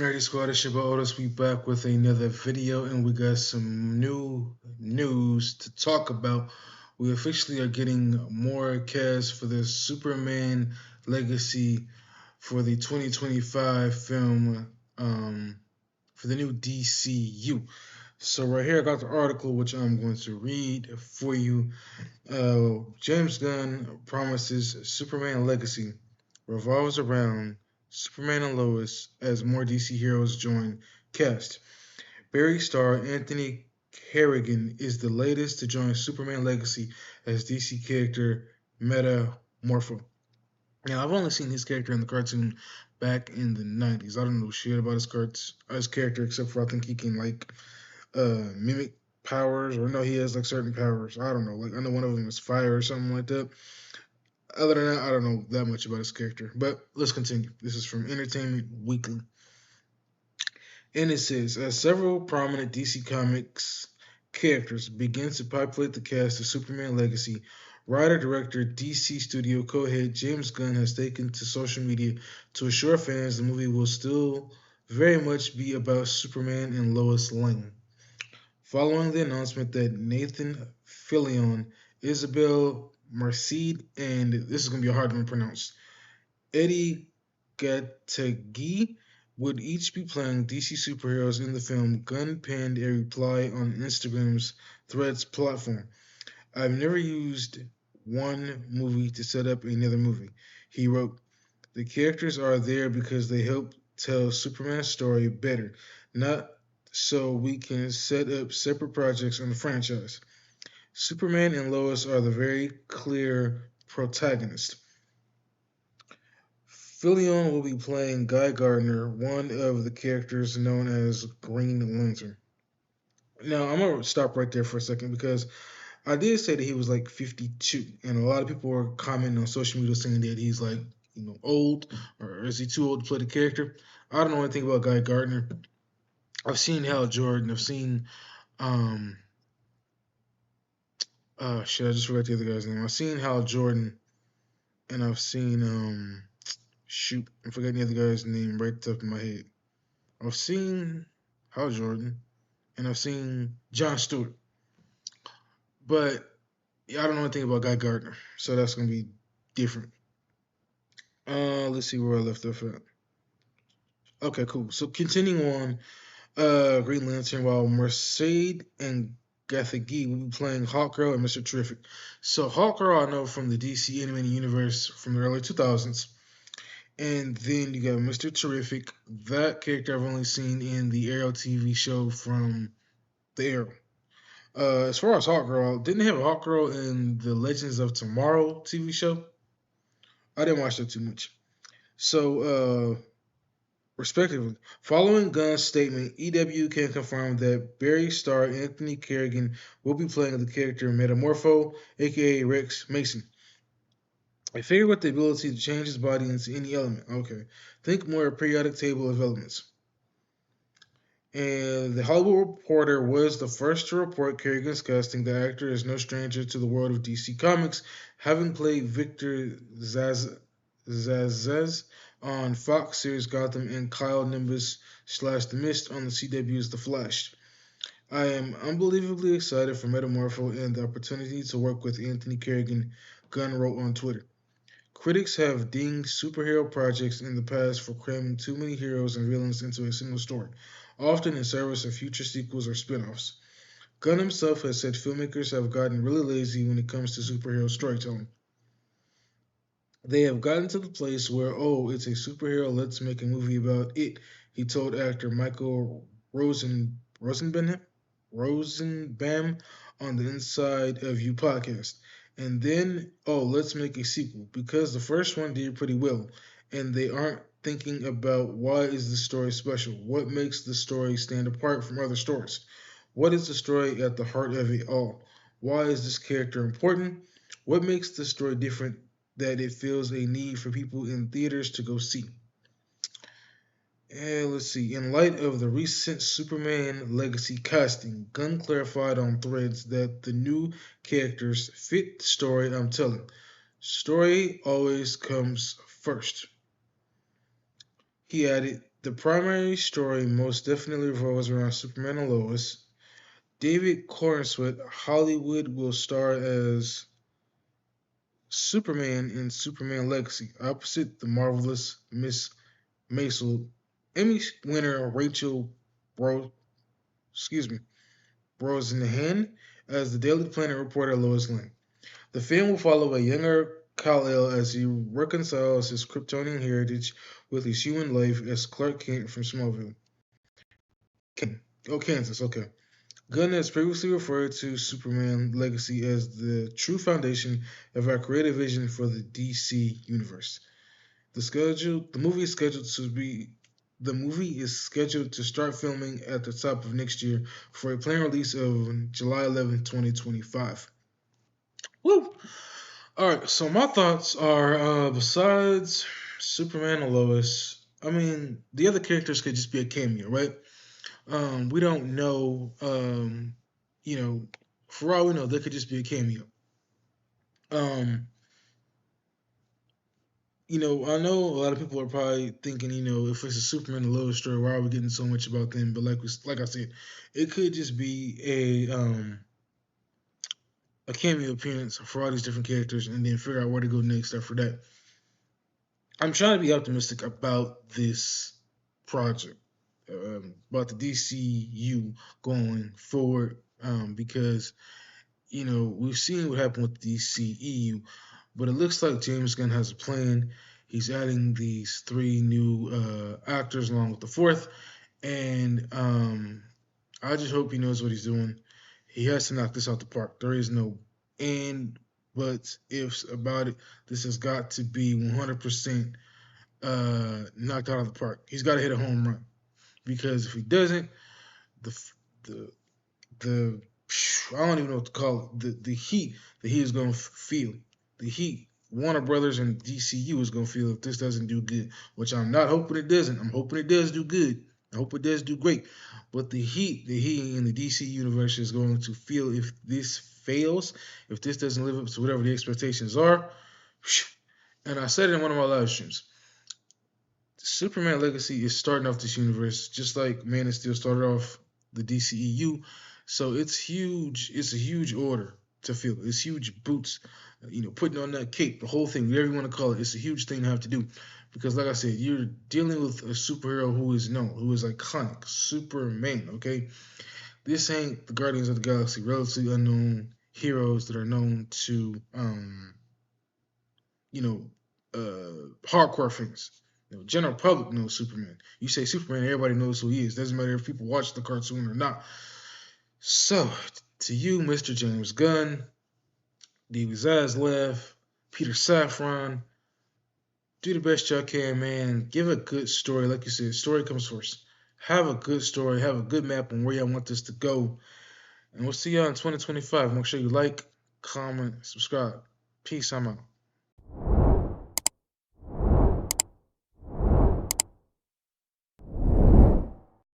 Nerdy Squad, it's your boy Otis. We back with another video, and we got some new news to talk about. We officially are getting more cast for the Superman Legacy for the 2025 film for the new DCU. So right here, I got the article which I'm going to read for you. James Gunn promises Superman Legacy revolves around Superman and Lois as more DC heroes join cast. Barry star Anthony Carrigan is the latest to join Superman Legacy as DC character Metamorpho. Now, I've only seen his character in the cartoon back in the 90s. I don't know shit about his character except for I think he can like mimic powers, or no, he has like certain powers. I don't know. Like I know one of them is fire or something like that. Other than that, I don't know that much about his character. But let's continue. This is from Entertainment Weekly. And it says, as several prominent DC Comics characters begin to populate the cast of Superman Legacy, writer-director DC Studio co-head James Gunn has taken to social media to assure fans the movie will still very much be about Superman and Lois Lane. Following the announcement that Nathan Fillion, Isabel Merced, and this is going to be a hard one to pronounce, Eddie Gattagui would each be playing DC superheroes in the film, Gunn penned a reply on Instagram's Threads platform. I've never used one movie to set up another movie. He wrote, the characters are there because they help tell Superman's story better, not so we can set up separate projects in the franchise. Superman and Lois are the very clear protagonists. Fillion will be playing Guy Gardner, one of the characters known as Green Lantern. Now, I'm going to stop right there for a second because I did say that he was like 52, and a lot of people were commenting on social media saying that he's like, old, or is he too old to play the character? I don't know anything about Guy Gardner. I've seen Hal Jordan. I've seen, um, shit, I just forgot the other guy's name. I've seen Hal Jordan, and I've seen, shoot, I'm forgetting the other guy's name right at the top of my head. I've seen Hal Jordan, and I've seen John Stewart, but yeah, I don't know anything about Guy Gardner, so that's gonna be different. Let's see where I left off at. Okay, cool. So continuing on, Green Lantern, while Mercedes and Gathagi will be playing Hawkgirl and Mr. Terrific. So Hawkgirl I know from the DC animated universe from the early 2000s. And then you got Mr. Terrific. That character I've only seen in the Arrow TV show from the Arrow. As far as Hawkgirl, didn't they have a Hawkgirl in the Legends of Tomorrow TV show? I didn't watch that too much. So, respectively. Following Gunn's statement, EW can confirm that Barry star Anthony Carrigan will be playing the character Metamorpho, aka Rex Mason. A figure with the ability to change his body into any element. Okay. Think more a periodic table of elements. And the Hollywood Reporter was the first to report Carrigan's casting. The actor is no stranger to the world of DC Comics, having played Victor Zazez on Fox series Gotham and Kyle Nimbus / The Mist on the CW's The Flash. I am unbelievably excited for Metamorpho and the opportunity to work with Anthony Carrigan, Gunn wrote on Twitter. Critics have dinged superhero projects in the past for cramming too many heroes and villains into a single story, often in service of future sequels or spin-offs. Gunn himself has said filmmakers have gotten really lazy when it comes to superhero storytelling. They have gotten to the place where, oh, it's a superhero, let's make a movie about it, he told actor Michael Rosenbaum on the Inside of You podcast. And then, oh, let's make a sequel because the first one did pretty well, and they aren't thinking about why is the story special? What makes the story stand apart from other stories? What is the story at the heart of it all? Why is this character important? What makes the story different that it feels a need for people in theaters to go see? And let's see. In light of the recent Superman Legacy casting, Gunn clarified on Threads that the new characters fit the story I'm telling. Story always comes first. He added, The primary story most definitely revolves around Superman and Lois. David Corenswet, Hollywood, will star as Superman in Superman Legacy, opposite the marvelous Miss Maisel. Emmy winner Rachel Bro, excuse me, Brosnahan as the Daily Planet reporter Lois Lane. The film will follow a younger Kal-El as he reconciles his Kryptonian heritage with his human life as Clark Kent from Smallville. Kansas, okay. Gunn has previously referred to Superman Legacy as the true foundation of our creative vision for the DC universe. The movie is scheduled to be the movie is scheduled to start filming at the top of next year for a planned release of July 11th, 2025. Woo! All right, so my thoughts are besides Superman and Lois, I mean, the other characters could just be a cameo, right? We don't know, you know, for all we know, they could just be a cameo. Um, I know a lot of people are probably thinking, if it's a Superman and Lois story, why are we getting so much about them? But like I said, it could just be a cameo appearance for all these different characters, and then figure out where to go next after that. I'm trying to be optimistic about this project, about the DCU going forward, because we've seen what happened with the DCEU, but it looks like James Gunn has a plan. He's adding these three new actors along with the fourth, and I just hope he knows what he's doing. He has to knock this out the park. There is no and buts, ifs about it. This has got to be 100% knocked out of the park. He's got to hit a home run because if he doesn't, the the the I don't even know what to call it. The heat that he is going to feel, the heat Warner Brothers and DCU is going to feel if this doesn't do good. Which I'm not hoping it doesn't. I'm hoping it does do good. I hope it does do great. But the heat that he in the DC universe is going to feel if this fails, if this doesn't live up to whatever the expectations are. And I said it in one of my live streams. Superman Legacy is starting off this universe just like Man of Steel started off the DCEU. So it's huge. It's a huge order to fill. It's huge boots. Putting on that cape, the whole thing, whatever you want to call it, it's a huge thing to have to do. Because, like I said, you're dealing with a superhero who is known, who is iconic, Superman. Okay, this ain't the Guardians of the Galaxy, relatively unknown heroes that are known to, hardcore fans. General public knows Superman. You say Superman, everybody knows who he is. Doesn't matter if people watch the cartoon or not. So, to you, Mr. James Gunn, David Zaslav, Peter Safran, do the best y'all can, man. Give a good story. Like you said, story comes first. Have a good story. Have a good map on where y'all want this to go. And we'll see y'all in 2025. Make sure you like, comment, subscribe. Peace. I'm out.